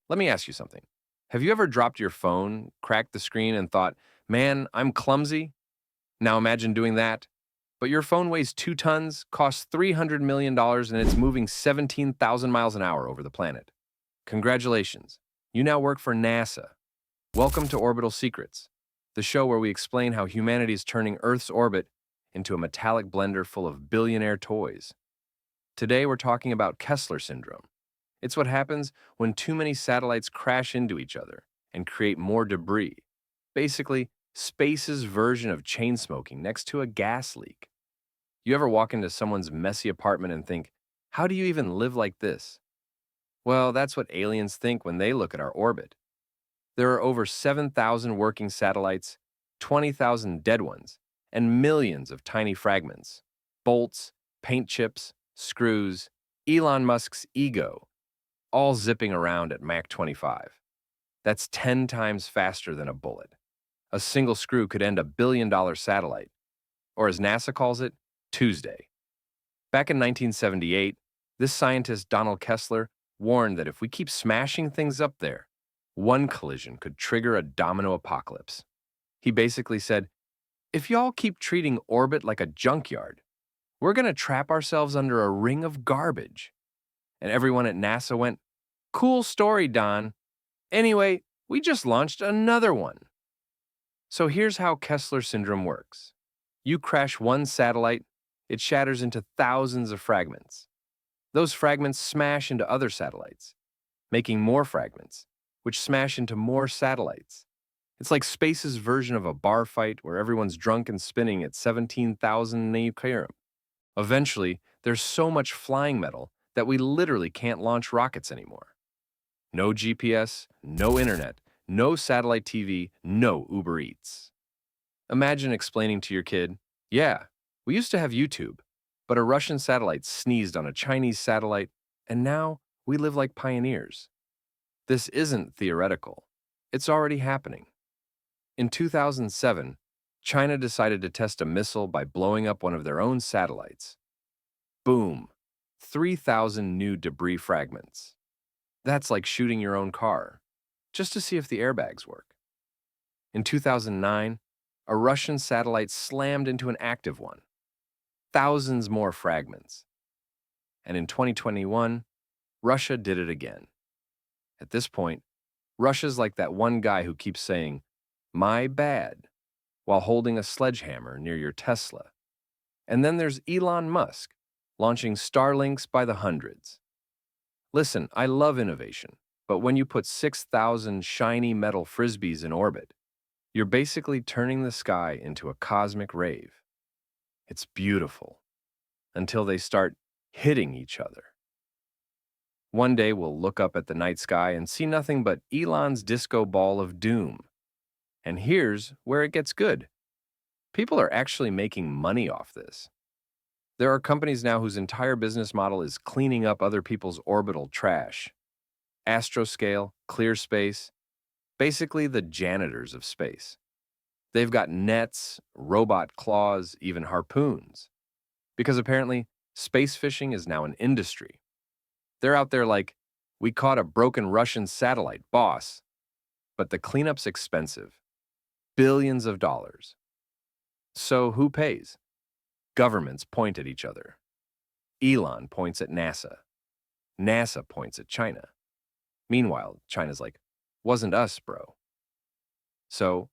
Let me ask you something. Have you ever dropped your phone, cracked the screen, and thought, man, I'm clumsy? Now imagine doing that. But your phone weighs 2 tons, costs $300 million, and it's moving 17,000 miles an hour over the planet. Congratulations. You now work for NASA. Welcome to Orbital Secrets, the show where we explain how humanity is turning Earth's orbit into a metallic blender full of billionaire toys. Today we're talking about Kessler Syndrome. It's what happens when too many satellites crash into each other and create more debris. Basically, space's version of chain smoking next to a gas leak. You ever walk into someone's messy apartment and think, how do you even live like this? Well, that's what aliens think when they look at our orbit. There are over 7,000 working satellites, 20,000 dead ones, and millions of tiny fragments, bolts, paint chips, screws, Elon Musk's ego, all zipping around at Mach 25. That's 10 times faster than a bullet. A single screw could end a $1 billion satellite, or as NASA calls it, Tuesday. Back in 1978, this scientist Donald Kessler warned that if we keep smashing things up there, one collision could trigger a domino apocalypse. He basically said, if y'all keep treating orbit like a junkyard, we're going to trap ourselves under a ring of garbage. And everyone at NASA went, cool story, Don. Anyway, we just launched another one. So here's how Kessler Syndrome works. You crash one satellite, it shatters into thousands of fragments. Those fragments smash into other satellites, making more fragments, which smash into more satellites. It's like space's version of a bar fight where everyone's drunk and spinning at 17,000 nanocurie. Eventually, there's so much flying metal that we literally can't launch rockets anymore. No GPS, no internet, no satellite TV, no Uber Eats. Imagine explaining to your kid, yeah, we used to have YouTube, but a Russian satellite sneezed on a Chinese satellite, and now we live like pioneers. This isn't theoretical. It's already happening. In 2007, China decided to test a missile by blowing up one of their own satellites. Boom! 3,000 new debris fragments. That's like shooting your own car, just to see if the airbags work. In 2009, a Russian satellite slammed into an active one. Thousands more fragments. And in 2021, Russia did it again. At this point, Russia's like that one guy who keeps saying, my bad, while holding a sledgehammer near your Tesla. And then there's Elon Musk, launching Starlinks by the hundreds. Listen, I love innovation, but when you put 6,000 shiny metal frisbees in orbit, you're basically turning the sky into a cosmic rave. It's beautiful, until they start hitting each other. One day we'll look up at the night sky and see nothing but Elon's disco ball of doom. And here's where it gets good. People are actually making money off this. There are companies now whose entire business model is cleaning up other people's orbital trash. Astroscale, ClearSpace, basically the janitors of space. They've got nets, robot claws, even harpoons. Because apparently, space fishing is now an industry. They're out there like, we caught a broken Russian satellite, boss. But the cleanup's expensive. Billions of dollars. So who pays? Governments point at each other. Elon points at NASA. NASA points at China. Meanwhile, China's like, wasn't us, bro. So,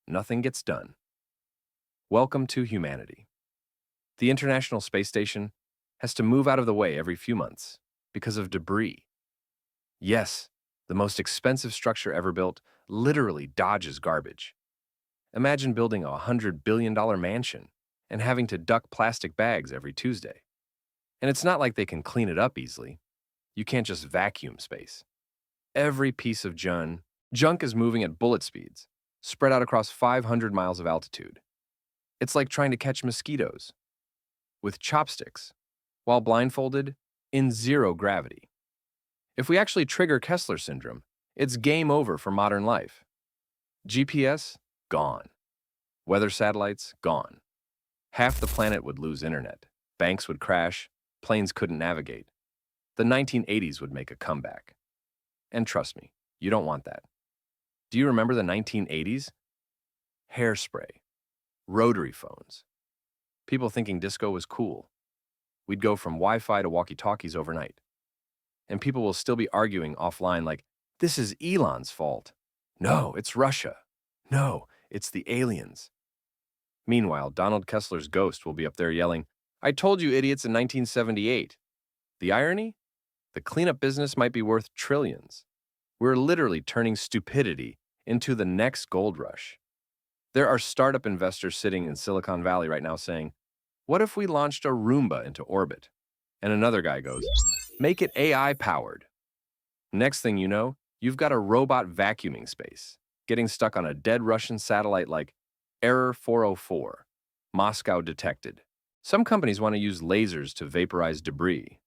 nothing gets done. Welcome to humanity. The International Space Station has to move out of the way every few months because of debris. Yes, the most expensive structure ever built literally dodges garbage. Imagine building a $100 billion mansion and having to duck plastic bags every Tuesday. And it's not like they can clean it up easily. You can't just vacuum space. Every piece of junk is moving at bullet speeds, spread out across 500 miles of altitude. It's like trying to catch mosquitoes with chopsticks while blindfolded in zero gravity. If we actually trigger Kessler Syndrome, it's game over for modern life. GPS, gone. Weather satellites, gone. Half the planet would lose internet. Banks would crash. Planes couldn't navigate. The 1980s would make a comeback. And trust me, you don't want that. Do you remember the 1980s? Hairspray, rotary phones, people thinking disco was cool. We'd go from Wi-Fi to walkie-talkies overnight. And people will still be arguing offline like, this is Elon's fault. No, it's Russia. No, it's the aliens. Meanwhile, Donald Kessler's ghost will be up there yelling, I told you idiots in 1978. The irony? The cleanup business might be worth trillions. We're literally turning stupidity into the next gold rush. There are startup investors sitting in Silicon Valley right now saying, what if we launched a Roomba into orbit? And another guy goes, make it AI-powered. Next thing you know, you've got a robot vacuuming space, getting stuck on a dead Russian satellite like Error 404, Moscow detected. Some companies want to use lasers to vaporize debris.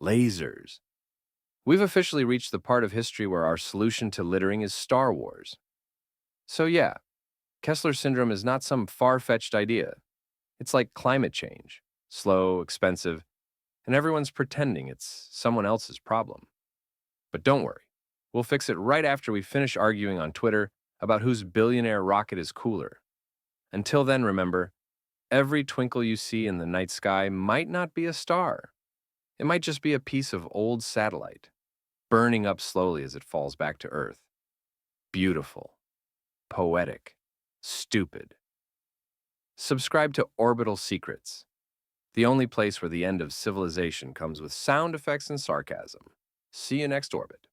Lasers. We've officially reached the part of history where our solution to littering is Star Wars. So yeah, Kessler Syndrome is not some far-fetched idea. It's like climate change, slow, expensive, and everyone's pretending it's someone else's problem. But don't worry, we'll fix it right after we finish arguing on Twitter about whose billionaire rocket is cooler. Until then, remember, every twinkle you see in the night sky might not be a star. It might just be a piece of old satellite, burning up slowly as it falls back to Earth. Beautiful, poetic, stupid. Subscribe to Orbital Secrets, the only place where the end of civilization comes with sound effects and sarcasm. See you next orbit.